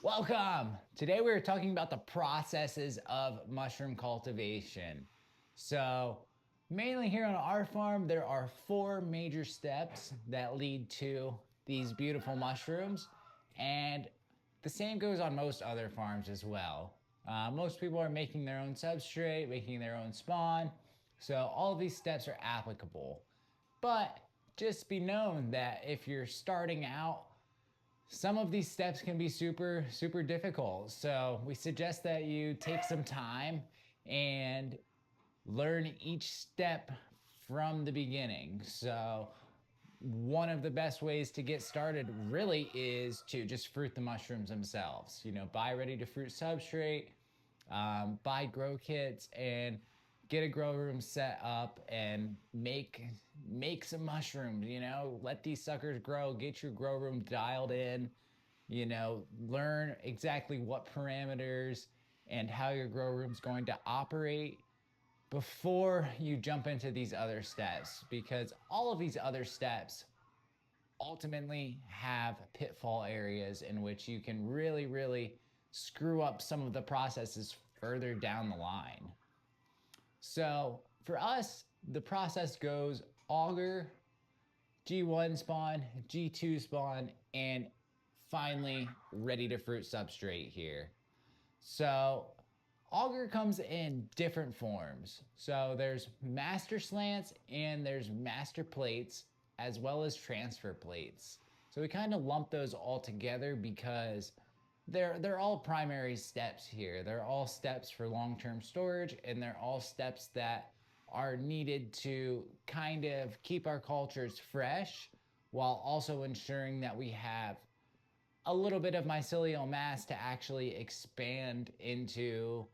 Welcome! Today we're talking about the processes of mushroom cultivation. So, mainly here on our farm, there are four major steps that lead to these beautiful mushrooms, and the same goes on most other farms as well. Most people are making their own substrate, making their own spawn, so all of these steps are applicable. But just be known that if you're starting out, some of these steps can be super difficult. So we suggest that you take some time and learn each step from the beginning. So one of the best ways to get started really is to just fruit the mushrooms themselves. Buy ready to fruit substrate, buy grow kits, and get a grow room set up and make some mushrooms. Let these suckers grow. Get your grow room dialed in. Learn exactly what parameters and how your grow room's going to operate before you jump into these other steps, because all of these other steps ultimately have pitfall areas in which you can really screw up some of the processes further down the line. So for us, the process goes auger, G1 spawn, G2 spawn, and finally ready to fruit substrate here. So auger comes in different forms. So there's master slants and there's master plates, as well as transfer plates. So we kind of lump those all together because they're all primary steps here. They're all steps for long-term storage, and they're all steps that are needed to kind of keep our cultures fresh while also ensuring that we have a little bit of mycelial mass to actually expand into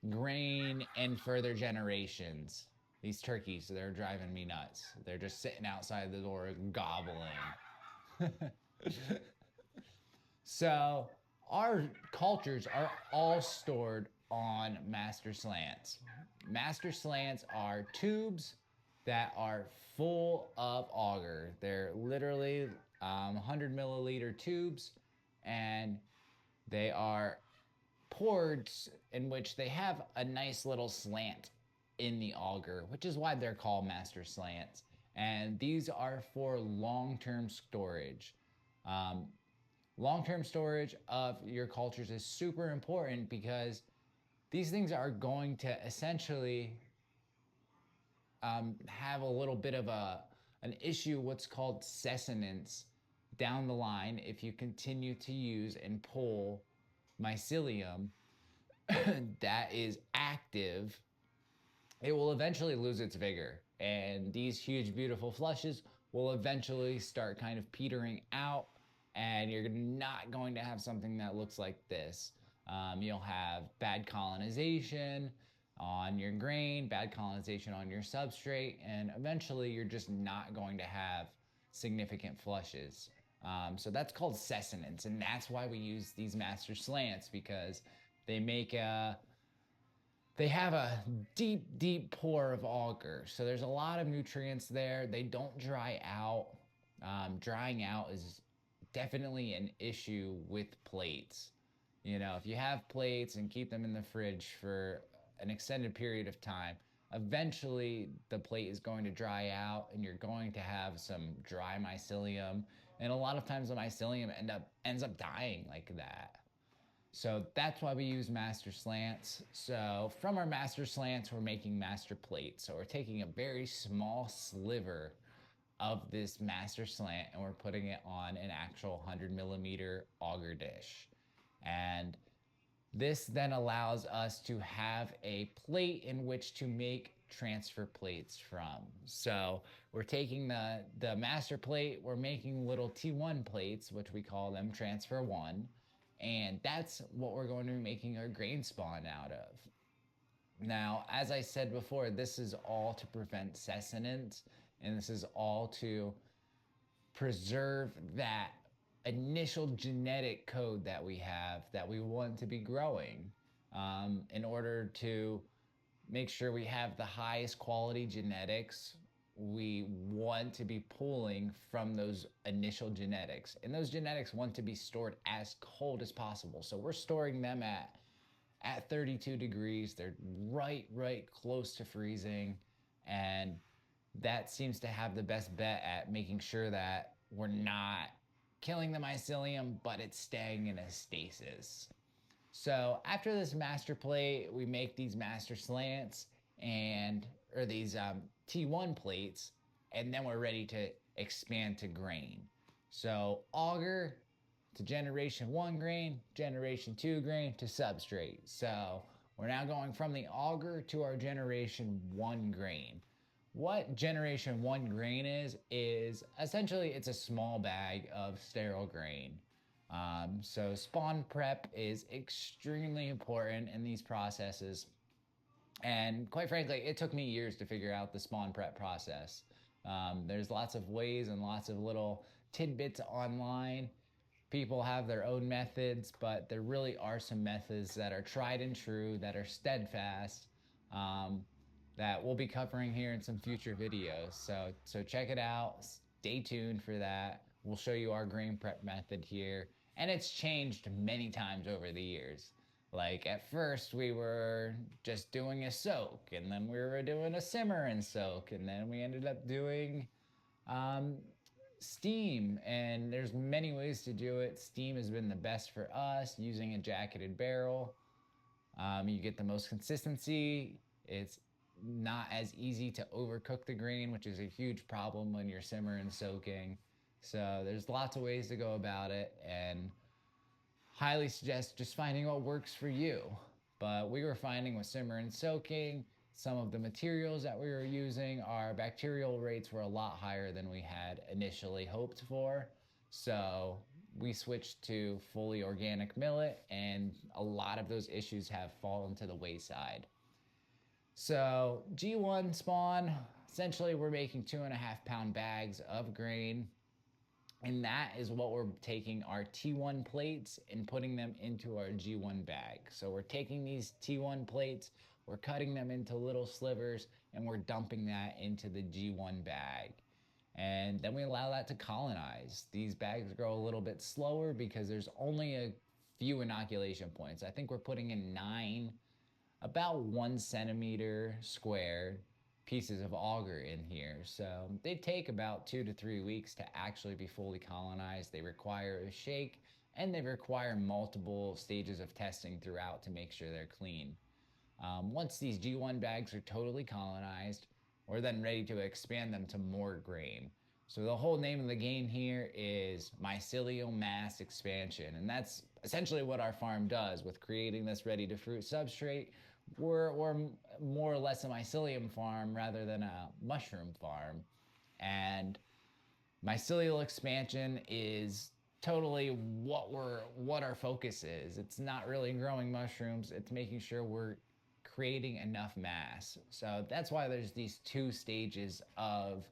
grain and further generations. These turkeys, they're driving me nuts. They're just sitting outside the door gobbling. So our cultures are all stored on master slants. Master slants are tubes that are full of auger. They're literally 100 milliliter tubes, and they are ports in which they have a nice little slant in the auger, which is why they're called master slants. And these are for long-term storage. Um, Long-term storage of your cultures is super important because these things are going to essentially have a little bit of an issue, what's called cessinance, down the line if you continue to use and pull mycelium that is active. It will eventually lose its vigor, and these huge beautiful flushes will eventually start kind of petering out, and you're not going to have something that looks like this. You'll have bad colonization on your grain, bad colonization on your substrate, and eventually you're just not going to have significant flushes. So that's called cessinance, and that's why we use these master slants, because they make they have a deep pore of auger. So there's a lot of nutrients there. They don't dry out. Drying out is definitely an issue with plates. If you have plates and keep them in the fridge for an extended period of time, eventually the plate is going to dry out and you're going to have some dry mycelium. And a lot of times the mycelium ends up dying like that. So that's why we use master slants. So from our master slants, we're making master plates. So we're taking a very small sliver of this master slant and we're putting it on an actual 100 millimeter auger dish. And this then allows us to have a plate in which to make transfer plates from. So we're taking the master plate, we're making little T1 plates, which we call them transfer one. And that's what we're going to be making our grain spawn out of. Now, as I said before, this is all to prevent cessinance, and this is all to preserve that initial genetic code that we have that we want to be growing, in order to make sure we have the highest quality genetics we want to be pulling from those initial genetics. And those genetics want to be stored as cold as possible. So we're storing them at 32 degrees. They're right close to freezing. And that seems to have the best bet at making sure that we're not killing the mycelium, but it's staying in a stasis. So after this master plate, we make these master slants or these T1 plates, and then we're ready to expand to grain. So auger to generation 1 grain, generation 2 grain to substrate. So we're now going from the auger to our generation 1 grain. What generation 1 grain is essentially it's a small bag of sterile grain. So spawn prep is extremely important in these processes. And quite frankly, it took me years to figure out the spawn prep process. There's lots of ways and lots of little tidbits online. People have their own methods, but there really are some methods that are tried and true, that are steadfast, that we'll be covering here in some future videos. So check it out. Stay tuned for that. We'll show you our grain prep method here. And it's changed many times over the years. Like at first we were just doing a soak, and then we were doing a simmer and soak, and then we ended up doing steam, and there's many ways to do it. Steam has been the best for us, using a jacketed barrel. You get the most consistency. It's not as easy to overcook the grain, which is a huge problem when you're simmer and soaking. So there's lots of ways to go about it, and highly suggest just finding what works for you. But we were finding with simmer and soaking, some of the materials that we were using, our bacterial rates were a lot higher than we had initially hoped for. So we switched to fully organic millet, and a lot of those issues have fallen to the wayside. So G1 spawn, essentially we're making 2.5 pound bags of grain. And that is what we're taking our T1 plates and putting them into our G1 bag. So we're taking these T1 plates, we're cutting them into little slivers, and we're dumping that into the G1 bag. And then we allow that to colonize. These bags grow a little bit slower because there's only a few inoculation points. I think we're putting in 9, about 1 centimeter square pieces of auger in here. So they take about 2 to 3 weeks to actually be fully colonized. They require a shake, and they require multiple stages of testing throughout to make sure they're clean. Once these G1 bags are totally colonized, we're then ready to expand them to more grain. So the whole name of the game here is mycelial mass expansion, and that's essentially what our farm does with creating this ready-to-fruit substrate. We're more or less a mycelium farm rather than a mushroom farm. And mycelial expansion is totally what our focus is. It's not really growing mushrooms, it's making sure we're creating enough mass. So that's why there's these 2 stages of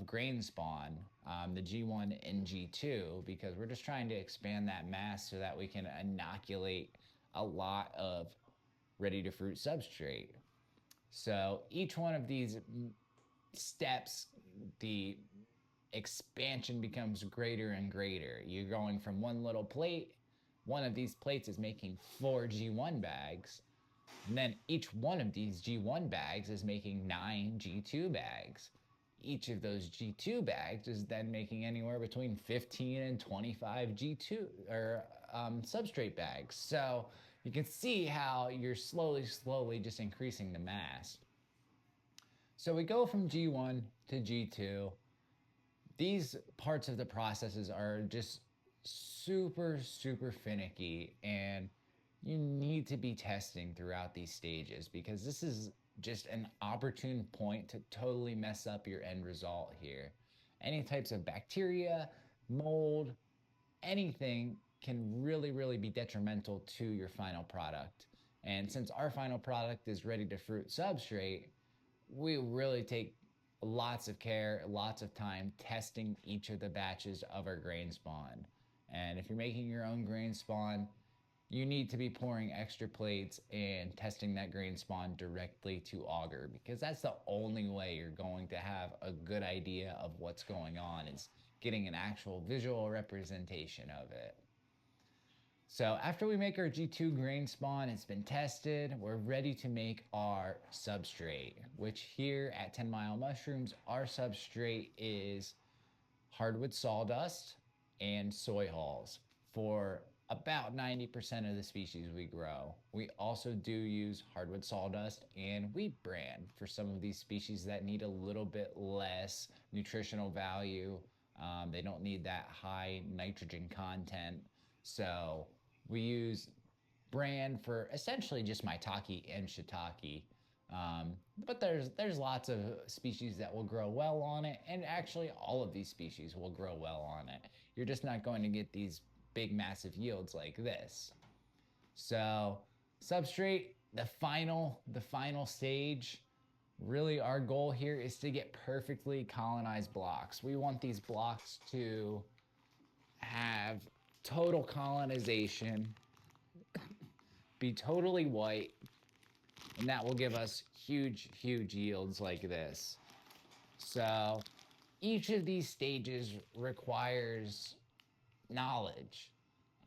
grain spawn, the G1 and G2, because we're just trying to expand that mass so that we can inoculate a lot of ready-to-fruit substrate. So each one of these steps, the expansion becomes greater and greater. You're going from one little plate. One of these plates is making 4 G1 bags. And then each one of these G1 bags is making 9 G2 bags. Each of those G2 bags is then making anywhere between 15 and 25 G2 or substrate bags. So you can see how you're slowly just increasing the mass. So we go from G1 to G2. These parts of the processes are just super finicky, and you need to be testing throughout these stages, because this is just an opportune point to totally mess up your end result here. Any types of bacteria, mold, anything can really be detrimental to your final product. And since our final product is ready-to-fruit substrate, we really take lots of care, lots of time testing each of the batches of our grain spawn. And if you're making your own grain spawn, you need to be pouring extra plates and testing that grain spawn directly to auger, because that's the only way you're going to have a good idea of what's going on, is getting an actual visual representation of it. So after we make our G2 grain spawn, it's been tested, we're ready to make our substrate, which here at 10 Mile Mushrooms, our substrate is hardwood sawdust and soy hulls for about 90% of the species we grow. We also do use hardwood sawdust and wheat bran for some of these species that need a little bit less nutritional value. They don't need that high nitrogen content. So we use bran for essentially just maitake and shiitake. But there's lots of species that will grow well on it, and actually all of these species will grow well on it. You're just not going to get these big massive yields like this. So substrate, the final stage, really our goal here is to get perfectly colonized blocks. We want these blocks to have total colonization, be totally white, and that will give us huge yields like this. So each of these stages requires knowledge.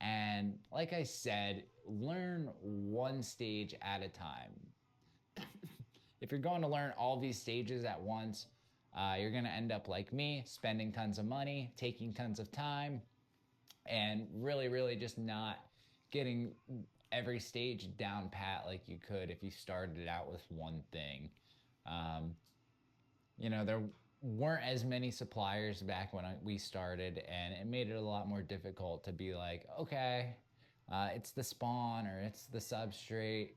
And like I said, learn one stage at a time. If you're going to learn all these stages at once, you're gonna end up like me, spending tons of money, taking tons of time, and really just not getting every stage down pat like you could if you started out with one thing. There weren't as many suppliers back when we started, and it made it a lot more difficult to be like, okay, it's the spawn or it's the substrate.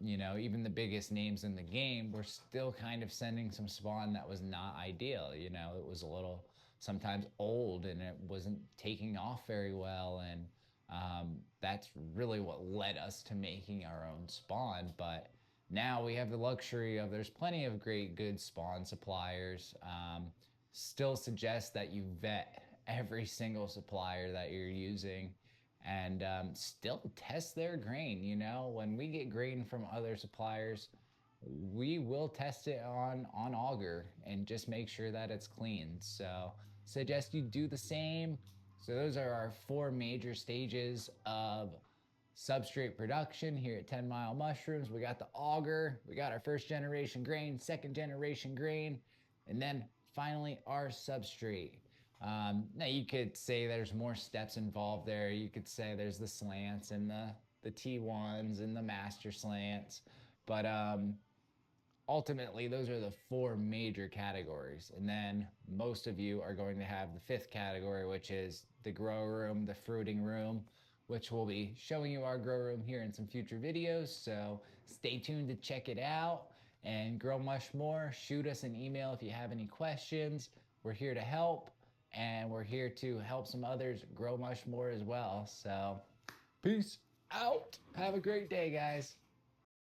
Even the biggest names in the game were still kind of sending some spawn that was not ideal. It was a little sometimes old and it wasn't taking off very well, and that's really what led us to making our own spawn. But now we have the luxury of, there's plenty of great good spawn suppliers. Still suggest that you vet every single supplier that you're using, and still test their grain. When we get grain from other suppliers, we will test it on auger and just make sure that it's clean. So suggest you do the same. So those are our 4 major stages of substrate production here at 10 Mile Mushrooms. We got the auger, we got our 1st generation grain, 2nd generation grain, and then finally our substrate. Now you could say there's more steps involved there. You could say there's the slants and the T1s and the master slants, but ultimately those are the 4 major categories. And then most of you are going to have the 5th category, which is the grow room, the fruiting room, which we'll be showing you our grow room here in some future videos. So stay tuned to check it out and grow much more. Shoot us an email if you have any questions. We're here to help, and we're here to help some others grow much more as well. So peace out. Have a great day, guys.